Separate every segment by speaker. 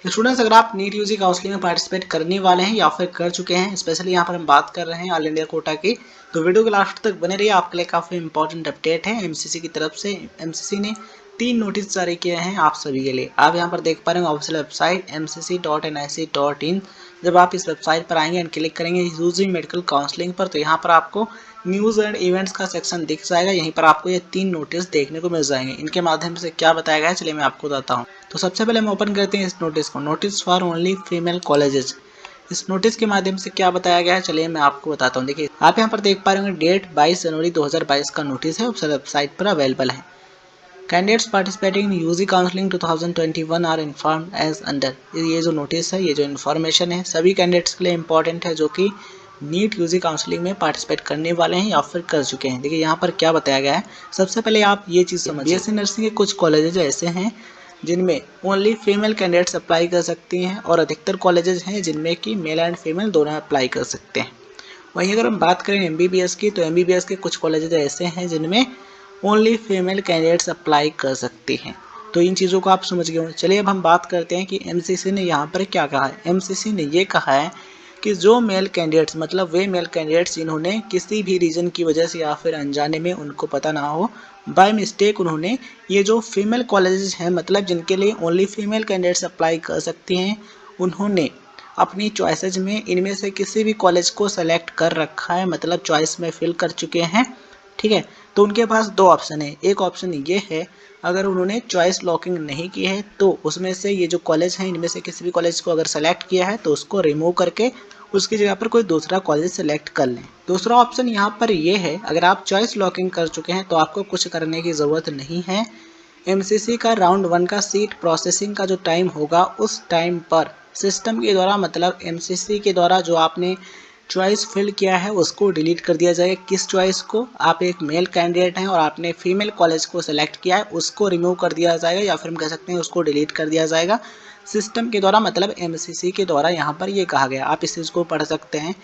Speaker 1: Students, अगर आप NEET UG counselling में पार्टिसिपेट करने वाले हैं या फिर कर चुके हैं, स्पेशली यहाँ पर हम बात कर रहे हैं ऑल इंडिया कोटा की, तो वीडियो के लास्ट तक बने रहिए। आपके लिए काफ़ी इंपॉर्टेंट अपडेट है एमसीसी की तरफ से। एमसीसी ने 3 नोटिस जारी किए हैं आप सभी के लिए। आप यहाँ पर देख पा रहे हैं ऑफिशियल वेबसाइट mcc.nic.in। जब आप इस वेबसाइट पर आएंगे एंड क्लिक करेंगे यूजी मेडिकल काउंसलिंग पर, तो यहाँ पर आपको न्यूज़ एंड इवेंट्स का सेक्शन दिख जाएगा। यहीं पर आपको ये 3 नोटिस देखने को मिल जाएंगे। इनके माध्यम से क्या बताया गया है, चलिए मैं आपको बताता हूँ। तो सबसे पहले हम ओपन करते हैं इस नोटिस को, notice for only female colleges. इस नोटिस के माध्यम से क्या बताया गया है, चलिए मैं आपको बताता हूँ। देखिए, आप यहाँ पर देख पा रहे होंगे डेट 22 जनवरी 2022 का नोटिस है, ऑफिशियल वेबसाइट पर अवेलेबल है। Candidates participating in UG counselling 2021 are informed as under. ये जो नोटिस है, ये जो इन्फॉर्मेशन है, सभी कैंडिडेट्स के लिए इंपॉर्टेंट है जो कि नीट यूजी काउंसलिंग में पार्टिसिपेट करने वाले हैं या फिर कर चुके हैं। देखिए यहाँ पर क्या बताया गया है, सबसे पहले आप ये चीज़ समझिए। बीएससी नर्सिंग के कुछ कॉलेजेज ऐसे हैं जिनमें ओनली फीमेल कैंडिडेट्स अप्लाई कर सकती हैं, और अधिकतर कॉलेजेस हैं जिनमें कि मेल एंड फीमेल दोनों अप्लाई कर सकते हैं। वहीं अगर हम बात करें एमबीबीएस की, तो एमबीबीएस के कुछ कॉलेजेस ऐसे हैं जिनमें ओनली फीमेल कैंडिडेट्स अप्लाई कर सकती हैं। तो इन चीज़ों को आप समझ गए होंगे। चलिए अब हम बात करते हैं कि एमसीसी ने यहाँ पर क्या कहा है। एमसीसी ने ये कहा है कि जो मेल कैंडिडेट्स, मतलब वे मेल कैंडिडेट्स जिन्होंने किसी भी रीज़न की वजह से या फिर अनजाने में, उनको पता ना हो, बाय मिस्टेक उन्होंने ये जो फीमेल कॉलेजेस हैं, मतलब जिनके लिए ओनली फीमेल कैंडिडेट्स अप्लाई कर सकती हैं, उन्होंने अपनी चॉइसेज में इनमें से किसी भी कॉलेज को सेलेक्ट कर रखा है, मतलब चॉइस में फिल कर चुके हैं। ठीक है, तो उनके पास 2 ऑप्शन है। एक ऑप्शन ये है, अगर उन्होंने चॉइस लॉकिंग नहीं की है तो उसमें से ये जो कॉलेज हैं, इनमें से किसी भी कॉलेज को अगर सेलेक्ट किया है तो उसको रिमूव करके उसकी जगह पर कोई दूसरा कॉलेज सेलेक्ट कर लें। दूसरा ऑप्शन यहाँ पर ये है, अगर आप चॉइस लॉकिंग कर चुके हैं तो आपको कुछ करने की ज़रूरत नहीं है। एमसीसी का राउंड 1 का सीट प्रोसेसिंग का जो टाइम होगा, उस टाइम पर सिस्टम के द्वारा, मतलब एमसीसी के द्वारा जो आपने चॉइस फिल किया है उसको डिलीट कर दिया जाएगा। किस चॉइस को? आप एक मेल कैंडिडेट हैं और आपने फीमेल कॉलेज को सेलेक्ट किया है, उसको रिमूव कर दिया जाएगा, या फिर हम कह सकते हैं उसको डिलीट कर दिया जाएगा सिस्टम के द्वारा, मतलब एमसीसी के द्वारा। यहाँ पर ये कहा गया, आप इस चीज़ को पढ़ सकते हैं।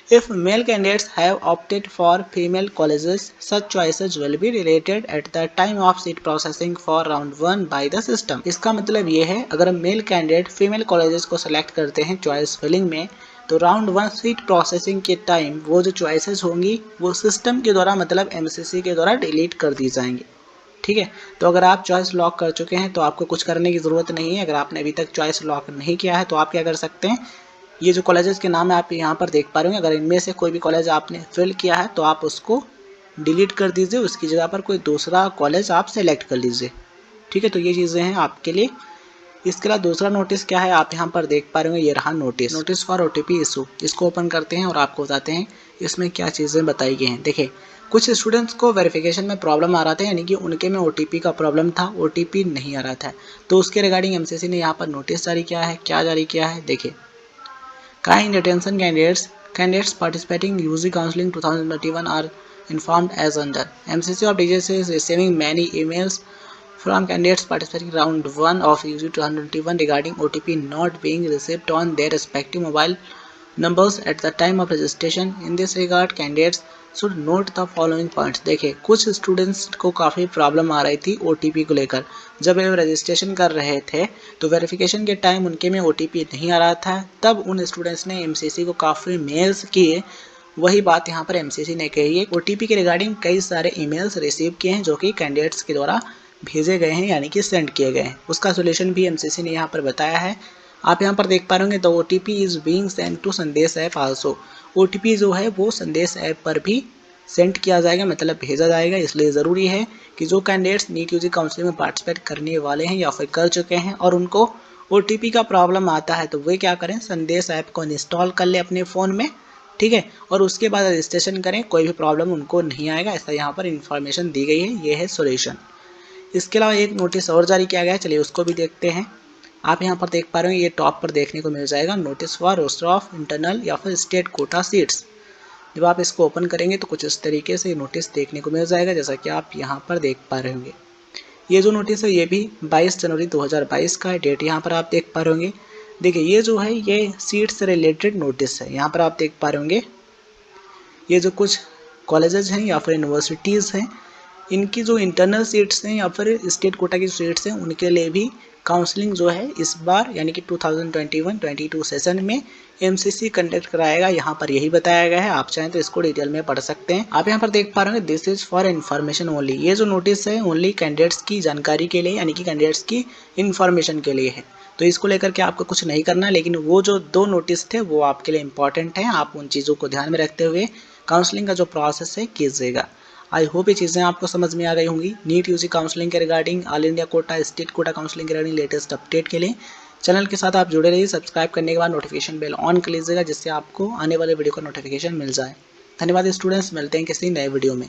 Speaker 1: If male candidates have opted for female colleges, such choices will be deleted at the time of seat processing for round 1 by the system। इसका मतलब ये है, अगर मेल कैंडिडेट फीमेल कॉलेजेस को सेलेक्ट करते हैं चॉइस फिलिंग में, तो राउंड 1 सीट प्रोसेसिंग के टाइम वो जो चॉइसेस होंगी वो सिस्टम के द्वारा, मतलब एमसीसी के द्वारा डिलीट कर दी जाएंगी। ठीक है, तो अगर आप चॉइस लॉक कर चुके हैं तो आपको कुछ करने की ज़रूरत नहीं है। अगर आपने अभी तक चॉइस लॉक नहीं किया है तो आप क्या कर सकते हैं, ये जो कॉलेजेस के नाम है आप यहाँ पर देख पा रहे होंगे, अगर इनमें से कोई भी कॉलेज आपने फिल किया है तो आप उसको डिलीट कर दीजिए, उसकी जगह पर कोई दूसरा कॉलेज आप सेलेक्ट कर लीजिए। ठीक है, तो ये चीज़ें हैं आपके लिए। इसके अलावा दूसरा नोटिस क्या है, आप यहाँ पर देख पा रहे होंगे, ये रहा notice, notice for OTP issue. इसको ओपन करते हैं और आपको बताते हैं इसमें क्या चीज़ें बताई गई हैं। देखिए, कुछ स्टूडेंट्स को वेरिफिकेशन में प्रॉब्लम आ रहा था, यानी कि उनके में ओटीपी का प्रॉब्लम था, ओटीपी नहीं आ रहा था। तो उसके रिगार्डिंग एमसीसी ने यहाँ पर नोटिस जारी किया है। क्या जारी किया है, देखिए, kind attention candidates participating in UG Counseling 2021 are informed as under. MCC of DJC is receiving many emails from candidates participating round 1 of UG 2021 regarding OTP not being received on their respective mobile numbers at the time of registration. In this regard, candidates should note the following points. देखिए, कुछ students को काफ़ी problem आ रही थी OTP को लेकर। जब वे registration कर रहे थे तो वेरिफिकेशन के टाइम उनके में ओटीपी नहीं आ रहा था, तब उन स्टूडेंट्स ने एमसीसी को काफ़ी मेल्स किए। वही बात यहाँ पर एमसीसी ने कही है, ओटीपी के रिगार्डिंग कई सारे ईमेल्स रिसीव किए हैं जो कि कैंडिडेट्स के द्वारा भेजे गए हैं, यानी कि सेंड किए गए हैं। उसका सोल्यूशन भी एमसीसी ने यहाँ पर बताया है। आप यहाँ पर देख पा रहे होंगे, the OTP is being send to Sandesh app also. OTP जो है वो संदेश ऐप पर भी सेंड किया जाएगा, मतलब भेजा जाएगा। इसलिए ज़रूरी है कि जो कैंडिडेट्स नीट यूजी काउंसलिंग में पार्टिसिपेट करने वाले हैं या फिर कर चुके हैं और उनको ओटीपी का प्रॉब्लम आता है, तो वे क्या करें, संदेश ऐप को इंस्टॉल कर ले अपने फ़ोन में। ठीक है, और उसके बाद रजिस्ट्रेशन करें, कोई भी प्रॉब्लम उनको नहीं आएगा। ऐसा यहाँ पर इन्फॉर्मेशन दी गई है, ये है सोल्यूशन। इसके अलावा एक नोटिस और जारी किया गया है, चलिए उसको भी देखते हैं। आप यहाँ पर देख पा रहे हो, ये टॉप पर देखने को मिल जाएगा, notice for roster of internal या फिर स्टेट कोटा सीट्स। जब आप इसको ओपन करेंगे तो कुछ इस तरीके से नोटिस देखने को मिल जाएगा, जैसा कि आप यहाँ पर देख पा रहे होंगे। ये जो नोटिस है ये भी 22 जनवरी 2022 का है, डेट यहाँ पर आप देख पा रहे होंगे। देखिए, ये जो है ये सीट से रिलेटेड नोटिस है। यहाँ पर आप देख पा रहे होंगे, ये जो कुछ कॉलेजेस हैं या फिर यूनिवर्सिटीज़ हैं, इनकी जो इंटरनल सीट्स हैं या फिर स्टेट कोटा की सीट्स हैं, उनके लिए भी काउंसलिंग जो है इस बार यानी कि 2021-22 सेशन में एमसीसी कंडक्ट कराएगा, यहाँ पर यही बताया गया है। आप चाहें तो इसको डिटेल में पढ़ सकते हैं। आप यहाँ पर देख पा रहे होंगे this is for information only. ये जो नोटिस है ओनली कैंडिडेट्स की जानकारी के लिए यानी कि कैंडिडेट्स की इन्फॉर्मेशन के लिए है, तो इसको लेकर के आपको कुछ नहीं करना। लेकिन वो जो 2 नोटिस थे वो आपके लिए इंपॉर्टेंट हैं, आप उन चीज़ों को ध्यान में रखते हुए काउंसलिंग का जो प्रोसेस है कीजिएगा। आई होप ये चीज़ें आपको समझ में आ गई होंगी। नीट यूजी काउंसलिंग के regarding, all India quota, state quota counselling के रिगार्डिंग लेटेस्ट अपडेट के लिए चैनल के साथ आप जुड़े रहिए। सब्सक्राइब करने के बाद नोटिफिकेशन बेल ऑन कर लीजिएगा, जिससे आपको आने वाले वीडियो का नोटिफिकेशन मिल जाए। धन्यवाद स्टूडेंट्स, मिलते हैं किसी नए वीडियो में।